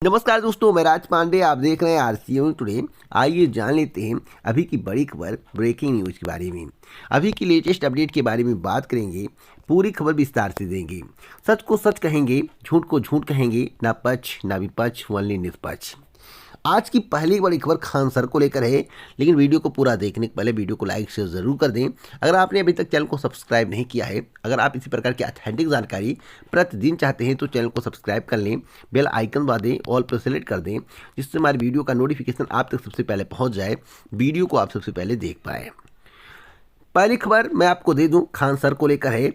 नमस्कार दोस्तों, मैं राज पांडे। आप देख रहे हैं आरसीएम टुडे। आइए जान लेते हैं अभी की बड़ी खबर, ब्रेकिंग न्यूज़ के बारे में। अभी की लेटेस्ट अपडेट के बारे में बात करेंगे, पूरी खबर विस्तार से देंगे। सच को सच कहेंगे, झूठ को झूठ कहेंगे, ना पक्ष ना विपक्ष, ओनली निष्पक्ष। आज की पहली बड़ी खबर खान सर को लेकर है, लेकिन वीडियो को पूरा देखने के पहले वीडियो को लाइक शेयर जरूर कर दें। अगर आपने अभी तक चैनल को सब्सक्राइब नहीं किया है, अगर आप इसी प्रकार की ऑथेंटिक जानकारी प्रतिदिन चाहते हैं तो चैनल को सब्सक्राइब कर लें, बेल आइकन दबा दें, ऑल पर सेलेक्ट कर दें, जिससे हमारी वीडियो का नोटिफिकेशन आप तक सबसे पहले पहुँच जाए, वीडियो को आप सबसे पहले देख पाए। पहली खबर मैं आपको दे दूं, खान सर को लेकर है।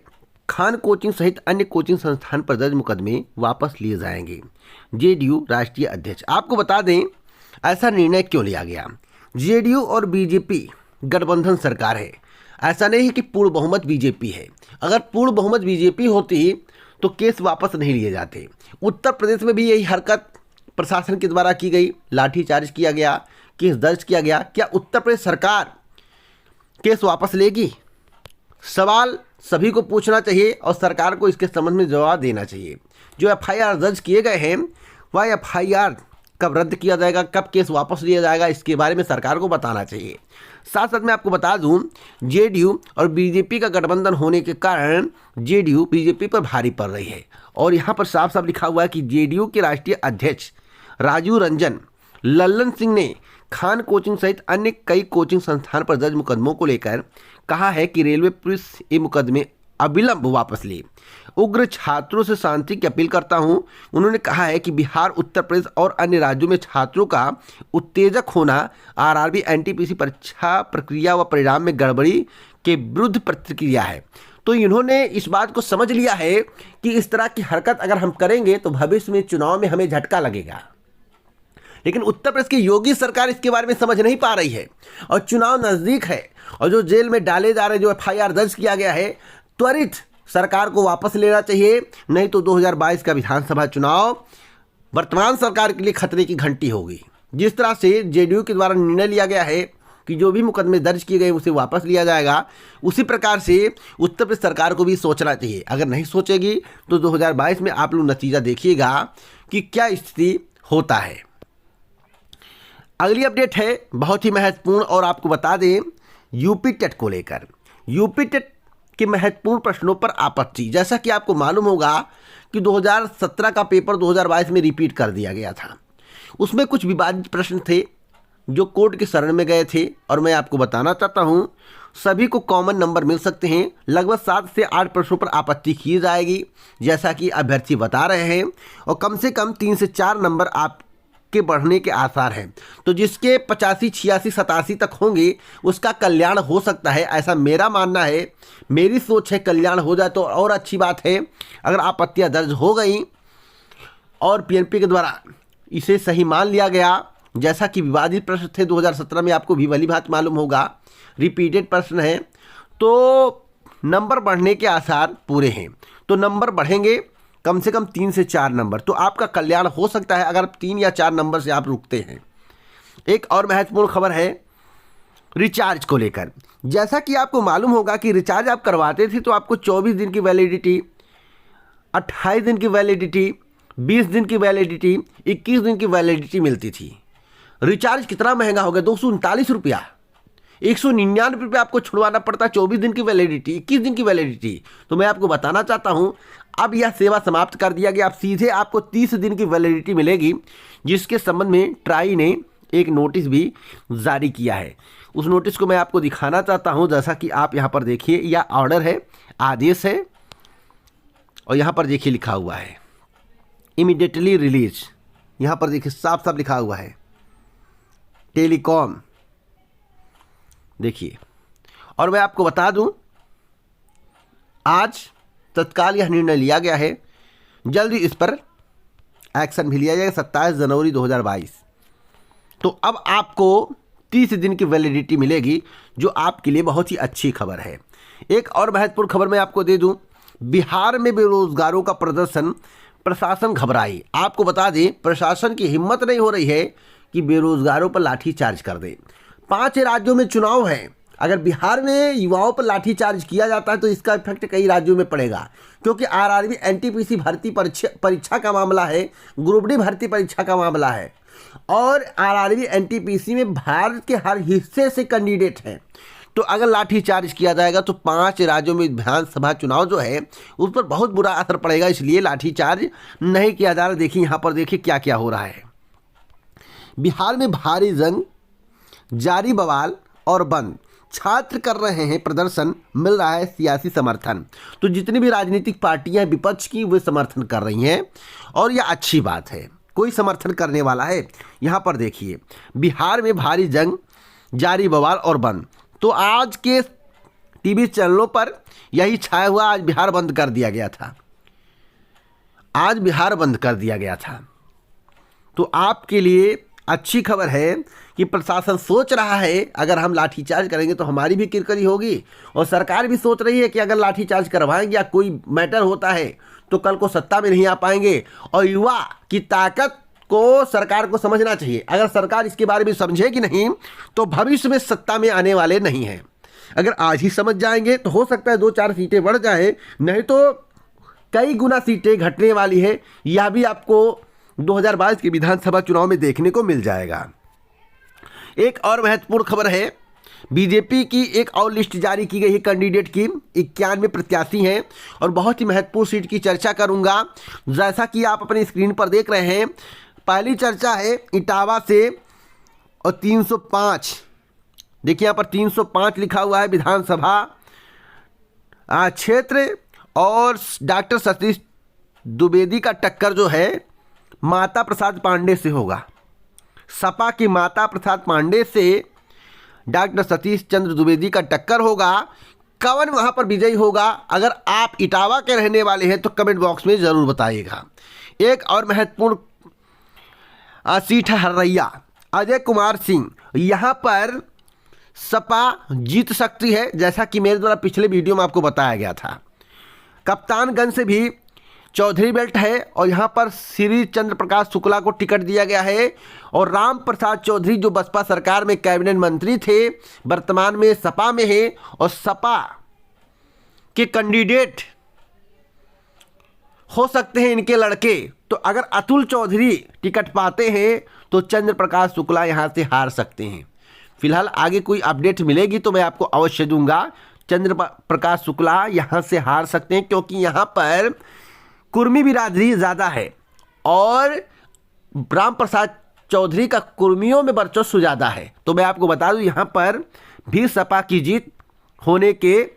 खान कोचिंग सहित अन्य कोचिंग संस्थान पर दर्ज मुकदमे वापस लिए जाएंगे। जेडीयू राष्ट्रीय अध्यक्ष। आपको बता दें ऐसा निर्णय क्यों लिया गया। जेडीयू और बीजेपी गठबंधन सरकार है। ऐसा नहीं है कि पूर्ण बहुमत बीजेपी है। अगर पूर्ण बहुमत बीजेपी होती तो केस वापस नहीं लिए जाते। उत्तर प्रदेश में भी यही हरकत प्रशासन के द्वारा की गई, लाठीचार्ज किया गया, केस दर्ज किया गया। क्या उत्तर प्रदेश सरकार केस वापस लेगी? सवाल सभी को पूछना चाहिए और सरकार को इसके संबंध में जवाब देना चाहिए। जो एफआईआर दर्ज किए गए हैं वह एफआईआर कब रद्द किया जाएगा, कब केस वापस लिया जाएगा, इसके बारे में सरकार को बताना चाहिए। साथ साथ मैं आपको बता दूं, जेडीयू और बीजेपी का गठबंधन होने के कारण जेडीयू बीजेपी पर भारी पड़ रही है। और यहाँ पर साफ साफ लिखा हुआ है कि जेडीयू के राष्ट्रीय अध्यक्ष राजीव रंजन लल्लन सिंह ने खान कोचिंग सहित अन्य कई कोचिंग संस्थान पर दर्ज मुकदमों को लेकर कहा है कि रेलवे पुलिस ये मुकदमे अविलंब वापस ले। उग्र छात्रों से शांति की अपील करता हूं। उन्होंने कहा है कि बिहार, उत्तर प्रदेश और अन्य राज्यों में छात्रों का उत्तेजक होना आरआरबी एनटीपीसी परीक्षा प्रक्रिया व परिणाम में गड़बड़ी के विरुद्ध प्रतिक्रिया है। तो इन्होंने इस बात को समझ लिया है कि इस तरह की हरकत अगर हम करेंगे तो भविष्य में चुनाव में हमें झटका लगेगा। लेकिन उत्तर प्रदेश की योगी सरकार इसके बारे में समझ नहीं पा रही है और चुनाव नज़दीक है और जो जेल में डाले जा रहे, जो एफआईआर दर्ज किया गया है, त्वरित सरकार को वापस लेना चाहिए। नहीं तो 2022 का विधानसभा चुनाव वर्तमान सरकार के लिए खतरे की घंटी होगी। जिस तरह से जेडीयू के द्वारा निर्णय लिया गया है कि जो भी मुकदमे दर्ज किए गए उसे वापस लिया जाएगा, उसी प्रकार से उत्तर प्रदेश सरकार को भी सोचना चाहिए। अगर नहीं सोचेगी तो 2022 में आप लोग नतीजा देखिएगा कि क्या स्थिति होता है। अगली अपडेट है बहुत ही महत्वपूर्ण और आपको बता दें यूपी टेट को लेकर। यूपी टेट के महत्वपूर्ण प्रश्नों पर आपत्ति। जैसा कि आपको मालूम होगा कि 2017 का पेपर 2022 में रिपीट कर दिया गया था। उसमें कुछ विवादित प्रश्न थे जो कोर्ट के शरण में गए थे और मैं आपको बताना चाहता हूं सभी को कॉमन नंबर मिल सकते हैं। लगभग 7 से 8 प्रश्नों पर आपत्ति की जाएगी जैसा कि अभ्यर्थी बता रहे हैं और कम से कम 3 से 4 नंबर आप के बढ़ने के आसार हैं। तो जिसके 85, 86, 87 तक होंगे उसका कल्याण हो सकता है, ऐसा मेरा मानना है, मेरी सोच है। कल्याण हो जाए तो और अच्छी बात है। अगर आपत्तियां दर्ज हो गई और पीएनपी के द्वारा इसे सही मान लिया गया, जैसा कि विवादित प्रश्न थे 2017 में, आपको भी भली बात मालूम होगा, रिपीटेड प्रश्न है, तो नंबर बढ़ने के आसार पूरे हैं। तो नंबर बढ़ेंगे कम से कम 3 से 4 नंबर, तो आपका कल्याण हो सकता है अगर 3 या 4 नंबर से आप रुकते हैं। एक और महत्वपूर्ण खबर है रिचार्ज को लेकर। जैसा कि आपको मालूम होगा कि रिचार्ज आप करवाते थे तो आपको 24 दिन की वैलिडिटी, 28 दिन की वैलिडिटी, 20 दिन की वैलिडिटी, 21 दिन की वैलिडिटी मिलती थी। रिचार्ज कितना महंगा हो गया, 239 रुपया, 199 रुपये आपको छुड़वाना पड़ता। 24 दिन की वैलिडिटी, 21 दिन की वैलिडिटी। तो मैं आपको बताना चाहता हूं अब यह सेवा समाप्त कर दिया गया। अब सीधे आपको 30 दिन की वैलिडिटी मिलेगी, जिसके संबंध में ट्राई ने एक नोटिस भी जारी किया है। उस नोटिस को मैं आपको दिखाना चाहता हूं, जैसा कि आप यहां पर देखिए, यह ऑर्डर है, आदेश है और यहां पर देखिए लिखा हुआ है इमीडिएटली रिलीज। यहां पर देखिए साफ साफ लिखा हुआ है टेलीकॉम, देखिए। और मैं आपको बता दूं आज तत्काल यह निर्णय लिया गया है, जल्दी इस पर एक्शन भी लिया जाएगा। 27 जनवरी 2022। तो अब आपको 30 दिन की वैलिडिटी मिलेगी, जो आपके लिए बहुत ही अच्छी खबर है। एक और महत्वपूर्ण खबर मैं आपको दे दूं, बिहार में बेरोजगारों का प्रदर्शन, प्रशासन घबराई। आपको बता दें प्रशासन की हिम्मत नहीं हो रही है कि बेरोजगारों पर लाठीचार्ज कर दे। 5 राज्यों में चुनाव है अगर बिहार में युवाओं पर लाठीचार्ज किया जाता है तो इसका इफेक्ट कई राज्यों में पड़ेगा, क्योंकि आरआरबी एनटीपीसी भर्ती परीक्षा का मामला है, ग्रुप डी भर्ती परीक्षा का मामला है, और आरआरबी एनटीपीसी में भारत के हर हिस्से से कैंडिडेट हैं। तो अगर लाठीचार्ज किया जाएगा तो 5 राज्यों में विधानसभा चुनाव जो है उस पर बहुत बुरा असर पड़ेगा, इसलिए लाठीचार्ज नहीं किया जा रहा। देखिए यहाँ पर देखिए क्या क्या हो रहा है। बिहार में भारी जंग जारी, बवाल और बंद, छात्र कर रहे हैं प्रदर्शन, मिल रहा है सियासी समर्थन। तो जितनी भी राजनीतिक पार्टियां विपक्ष की वे समर्थन कर रही हैं और यह अच्छी बात है, कोई समर्थन करने वाला है। यहाँ पर देखिए बिहार में भारी जंग जारी, बवाल और बंद। तो आज के टीवी चैनलों पर यही छाया हुआ, आज बिहार बंद कर दिया गया था, आज बिहार बंद कर दिया गया था। तो आपके लिए अच्छी खबर है कि प्रशासन सोच रहा है अगर हम लाठीचार्ज करेंगे तो हमारी भी किरकिरी होगी, और सरकार भी सोच रही है कि अगर लाठीचार्ज करवाएंगे या कोई मैटर होता है तो कल को सत्ता में नहीं आ पाएंगे। और युवा की ताकत को सरकार को समझना चाहिए। अगर सरकार इसके बारे में समझेगी नहीं तो भविष्य में सत्ता में आने वाले नहीं हैं। अगर आज ही समझ जाएंगे तो हो सकता है 2-4 सीटें बढ़ जाए, नहीं तो कई गुना सीटें घटने वाली है। यह भी आपको 2022 के विधानसभा चुनाव में देखने को मिल जाएगा। एक और महत्वपूर्ण खबर है, बीजेपी की एक और लिस्ट जारी की गई है कैंडिडेट की। 91 प्रत्याशी हैं और बहुत ही महत्वपूर्ण सीट की चर्चा करूंगा। जैसा कि आप अपनी स्क्रीन पर देख रहे हैं, पहली चर्चा है इटावा से और 305, देखिए यहाँ पर 305 लिखा हुआ है विधानसभा क्षेत्र, और डॉक्टर सतीश द्विवेदी का टक्कर जो है माता प्रसाद पांडे से होगा। सपा की माता प्रसाद पांडे से डॉक्टर सतीश चंद्र द्विवेदी का टक्कर होगा। कौन वहां पर विजयी होगा? अगर आप इटावा के रहने वाले हैं तो कमेंट बॉक्स में ज़रूर बताइएगा। एक और महत्वपूर्ण सीट है हर्रैया, अजय कुमार सिंह। यहाँ पर सपा जीत सकती है, जैसा कि मेरे द्वारा पिछले वीडियो में आपको बताया गया था। कप्तानगंज से भी चौधरी बेल्ट है और यहाँ पर श्री चंद्र प्रकाश शुक्ला को टिकट दिया गया है, और राम प्रसाद चौधरी जो बसपा सरकार में कैबिनेट मंत्री थे, वर्तमान में सपा में है, और सपा के कैंडिडेट हो सकते हैं इनके लड़के। तो अगर अतुल चौधरी टिकट पाते हैं तो चंद्र प्रकाश शुक्ला यहाँ से हार सकते हैं। फिलहाल आगे कोई अपडेट मिलेगी तो मैं आपको अवश्य दूंगा। चंद्र प्रकाश शुक्ला यहाँ से हार सकते हैं क्योंकि यहाँ पर कुर्मी बिरादरी ज़्यादा है और राम प्रसाद चौधरी का कुर्मियों में वर्चस्व ज़्यादा है। तो मैं आपको बता दूं यहाँ पर भी सपा की जीत होने के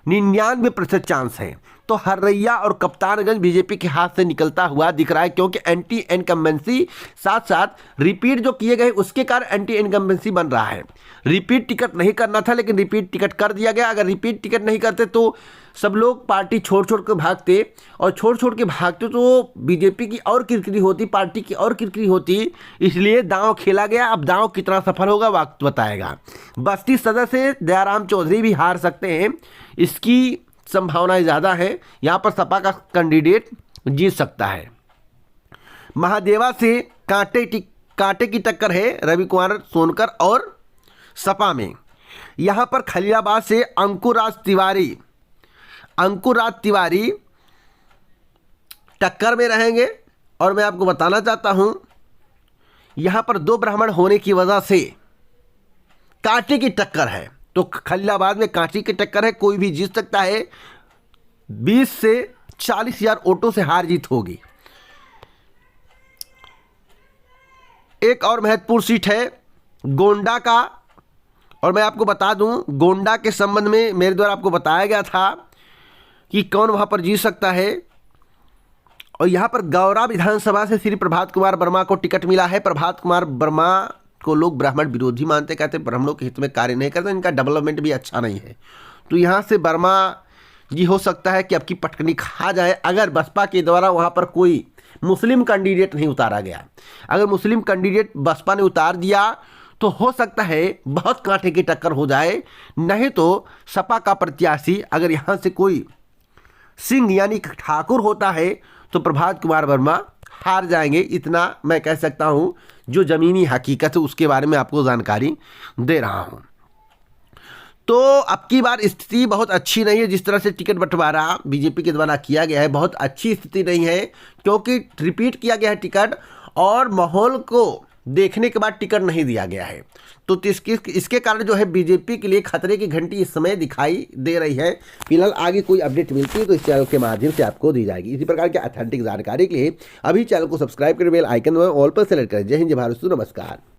99% चांस हैं। तो हर्रैया और कप्तानगंज बीजेपी के हाथ से निकलता हुआ दिख रहा है, क्योंकि एंटी इनकम्बेंसी साथ साथ रिपीट जो किए गए उसके कारण एंटी इनकम्बेंसी बन रहा है। रिपीट टिकट नहीं करना था लेकिन रिपीट टिकट कर दिया गया। अगर रिपीट टिकट नहीं करते तो सब लोग पार्टी छोड़ छोड़ के भागते, और छोड़ छोड़ के भागते तो बीजेपी की और किरकिरी होती, पार्टी की और किरकिरी होती। इसलिए दांव खेला गया। अब दांव कितना सफल होगा वक्त बताएगा। बस्ती सदर से दयाराम चौधरी भी हार सकते हैं, इसकी संभावनाएं ज़्यादा है। यहाँ पर सपा का कैंडिडेट जीत सकता है। महादेवा से कांटे की टक्कर है रवि कुमार सोनकर और सपा में। यहाँ पर खलीलाबाद से अंकुराज तिवारी टक्कर में रहेंगे। और मैं आपको बताना चाहता हूँ यहाँ पर 2 ब्राह्मण होने की वजह से कांटे की टक्कर है। तो खलीलाबाद में कांटे की टक्कर है, कोई भी जीत सकता है। 20 से 40 हज़ार वोटों से हार जीत होगी। एक और महत्वपूर्ण सीट है गोंडा का, और मैं आपको बता दूं गोंडा के संबंध में मेरे द्वारा आपको बताया गया था कि कौन वहां पर जीत सकता है। और यहां पर गौरा विधानसभा से श्री प्रभात कुमार वर्मा को टिकट मिला है। प्रभात कुमार वर्मा को लोग ब्राह्मण विरोधी मानते, कहते ब्राह्मणों के हित में कार्य नहीं करते, इनका डेवलपमेंट भी अच्छा नहीं है। तो यहाँ से वर्मा जी हो सकता है कि आपकी पटकनी खा जाए अगर बसपा के द्वारा वहाँ पर कोई मुस्लिम कैंडिडेट नहीं उतारा गया। अगर मुस्लिम कैंडिडेट बसपा ने उतार दिया तो हो सकता है बहुत कांटे की टक्कर हो जाए। नहीं तो सपा का प्रत्याशी अगर यहाँ से कोई सिंह यानी ठाकुर होता है तो प्रभात कुमार वर्मा हार जाएंगे। इतना मैं कह सकता हूँ, जो ज़मीनी हकीकत है उसके बारे में आपको जानकारी दे रहा हूँ। तो अब की बार स्थिति बहुत अच्छी नहीं है। जिस तरह से टिकट बंटवारा बीजेपी के द्वारा किया गया है, बहुत अच्छी स्थिति नहीं है, क्योंकि रिपीट किया गया है टिकट और माहौल को देखने के बाद टिकट नहीं दिया गया है। तो इसके कारण जो है बीजेपी के लिए खतरे की घंटी इस समय दिखाई दे रही है। फिलहाल आगे कोई अपडेट मिलती है तो इस चैनल के माध्यम से आपको दी जाएगी। इसी प्रकार की ऑथेंटिक जानकारी के लिए अभी चैनल को सब्सक्राइब करें, बेल आइकन में ऑल पर सेलेक्ट करें। जय हिंद, जय भारत, नमस्कार।